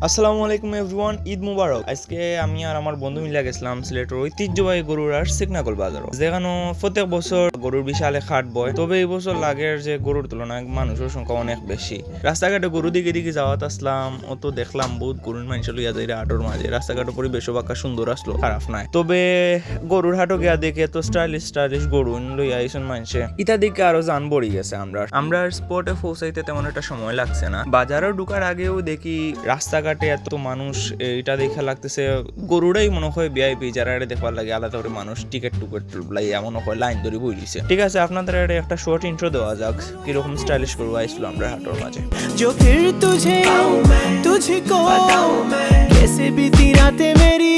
আসসালামু আলাইকুম এভরিওয়ান, ঈদ মুবারক। আজকে আমি আর আমার বন্ধু মিলে গেছিলাম সিলেটের ঐতিহ্যবাহী গরুর আর সিকনাকল বাজার, যেখানে প্রত্যেক বছর গরুর বিশালে হাট বয়। তবে এই বছর লাগের যে গরুর তুলনায় মানুষের সংখ্যা অনেক বেশি। রাস্তাঘাটে গরু দিকে দিকে যাওয়াত আসলাম, অত দেখলাম বহুত গরুর মানুষ লইয়া যায় হাটের মাঝে। রাস্তাঘাটের পরিবেশও বাক্কা সুন্দর আসলো, খারাপ নাই। তবে গরুর হাটও গিয়া দেখে তো স্টাইলিশ গরু লইয়া আইসন মানুষে, ইটা দিকে আরো জান বড়ি গেছে। আমরা স্পটে পৌঁছাইতে তেমন একটা সময় লাগছে না। বাজারও ঢুকার আগেও দেখি রাস্তাঘাটে এত মানুষ, এটা দেখা লাগতেছে গরুরাই মনে হয় ভিআইপি, যারা এটা দেখবার লাগে আলাদা করে মানুষ টিকিট লাই এমন হয় লাইন ধরে বই দিছে। ঠিক আছে, আপনাদের একটা শর্ট ইন্ট্রো দেওয়া যাক, কিরকম স্টাইলিশ গরু আইছিল আমরা হাটের মাঝে। जो फिर तुझको कैसे बीती रातें मेरी,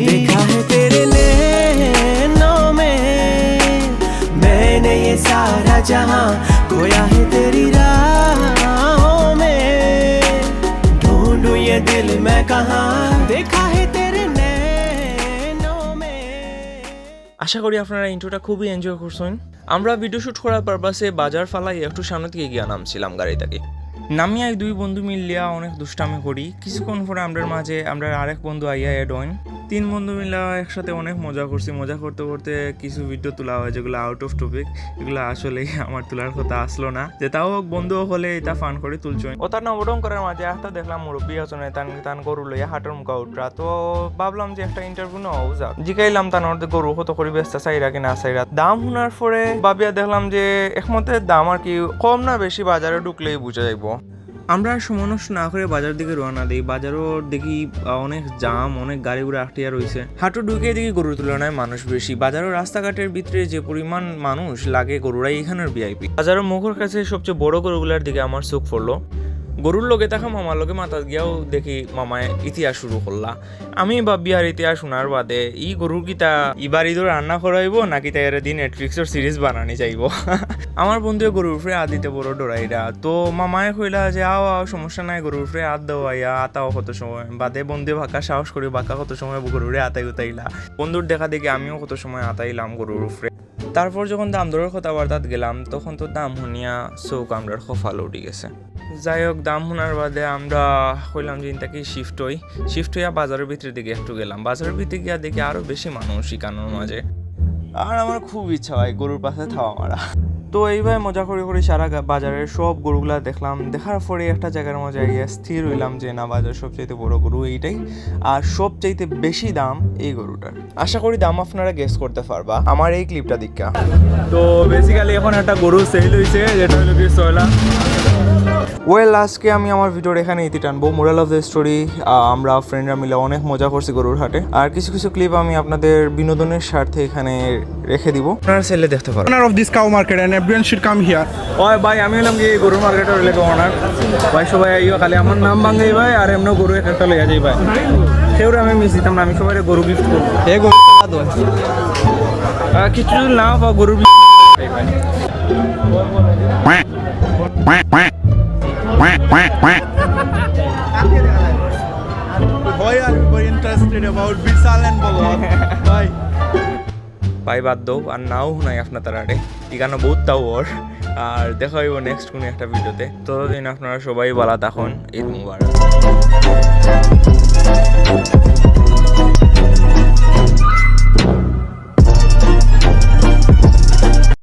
देखा है तेरे नैनों में मैंने ये सारा जहां, खोया है तेरी राहों में, ढूंढूं ये दिल मैं कहां, देखा है तेरे नैनों में। আশা করি আপনারা ইন্ট্রোটা খুবই এনজয় করছেন। আমরা ভিডিও শুট করার পারপাসে বাজার ফালাই একটু সামনে থেকে গিয়া নামছিলাম গাড়ি থেকে। নামিয়া দুই বন্ধু মিলিয়া অনেক দুষ্টামি করি। কিছুক্ষণ পরে আমাদের মাঝে আমরা আরেক বন্ধু আইয়া এড হইন। 3 বন্ধু মিলা একসাথে অনেক মজা করছি। মজা করতে করতে কিছু ভিডিও তোলা হয় যেগুলো আউট অফ টপিক, এগুলো আসলে আমার তোলার কথা আসলো না। যে তাও বন্ধু হলে এটা ফান করে তুলছেন। ও তার নবরং করার মাঝে একটা দেখলাম মুরব্বী আসনে তান গরু লইয়া হাটের মুখা উঠরা। তো ভাবলাম যে একটা ইন্টারভিউ নেওয়া যাক। জিগাইলাম তার গরু কত করে ব্যস্ত চাইরা কি না চাইরা। দাম শোনার পরে ভাবিয়া দেখলাম যে একমতে দাম আর কি কম না বেশি বাজারে ঢুকলেই বুঝা যাইব। আমরা সমনস না করে বাজার দিকে রওনা দিই। বাজারও দেখি অনেক জাম, অনেক গাড়ি ঘোড়া আটটিয়া রয়েছে। হাঁটু ঢুকে দেখি গরুর তুলনায় মানুষ বেশি। বাজারের রাস্তাঘাটের ভিতরে যে পরিমাণ মানুষ লাগে, গরুরাই এখানের ভিআইপি। বাজারের মুখের কাছে সবচেয়ে বড় গরুগুলার দিকে আমার চোখ পড়লো। গরুর লগে দেখা মামার লগে মাথা গিয়াও দেখি মামায় ইতিহাস শুরু করলা। আমি ভাবি আর ইতিহাস শোনার বাদে ই গরুর কিতা ইবার ঈদর রান্না করাইব নাকি তাই দিন নেটফ্লিক্সের সিরিজ বানানি যাইব। আমার বন্ধুয়ে গরুর উপরে হাত দিতে বড় ডরাইরা। তো মামায় কইলা যে আও সমস্যা নাই, গরুর উপরে হাত দেওয়াইয়া আতাও কত সময় বাদে বন্ধুয়ে বাঁকা সাহস করি বাঁকা কত সময় গরুরে আতাই উতাইলা। বন্ধুর দেখা দেখি আমিও কত সময় আতাইলাম গরুর উপরে। তারপর যখন দাম দরের কথাবার্তাত গেলাম তখন তো দাম শুনিয়া চোখ আমরার কপাল উঠে গেছে। যাই হোক, দাম শোনার বাদে আমরা কইলাম যে ইনটাকে শিফট হইয়া বাজারের ভিতরে দিকে একটু গেলাম। বাজারের ভিতরে গিয়া দেখি আরো বেশি মানুষ ইকানোর মাঝে। আর আমার খুব ইচ্ছা হয় গরুর পাশে থাওয়া মারা। তো এইভাবে মজা করে সারা বাজারের সব গরুগুলা দেখলাম। দেখার পরে একটা জায়গার মজা গিয়ে স্থির হইলাম যে না, বাজার সবচাইতে বড় গরু এইটাই, আর সবচাইতে বেশি দাম এই গরুটার। আশা করি দাম আপনারা গেস করতে পারবা আমার এই ক্লিপটা দেখা। তো বেসিক্যালি এখন একটা গরু সেল হয়েছে, যেটা হলো কি সয়লা। ওয়েল, আজকে আমি আমার ভিডিওর এখানে ইতি টানবো। মোরাল অফ দ্য স্টোরি, আমরা ফ্রেন্ডরা মিলে অনেক মজা করছি গরুর হাটে। আর কিছু ক্লিপ আমি আপনাদের বিনোদনের স্বার্থে এখানে রেখে দিব, আপনারা সেলে দেখতে পারেন। Owner of this cow market and everyone should come here. ওই ভাই, আমি হলাম কি গরুর মার্কেটের এলাকা ওনার ভাই। সবাই আইও, খালি আমার নাম বাঙ্গাই ভাই, আর এমন গরু একটা লইয়া যাই ভাই। সেও আমি মিস দিতাম না, আমি সবাই গরু গিফট করবো। এই গরু কিছু না বা গরু Why are you very interested about Vishal and Balwant? Why? ভাই বাদ দাও, আর নাও নাই আপনার তারারে এখানে বহুত তাও ওর। আর দেখা হইব নেক্সট কোনো একটা ভিডিওতে। ততদিন আপনারা সবাই ভালো থাকুন। ঈদ মুবারক।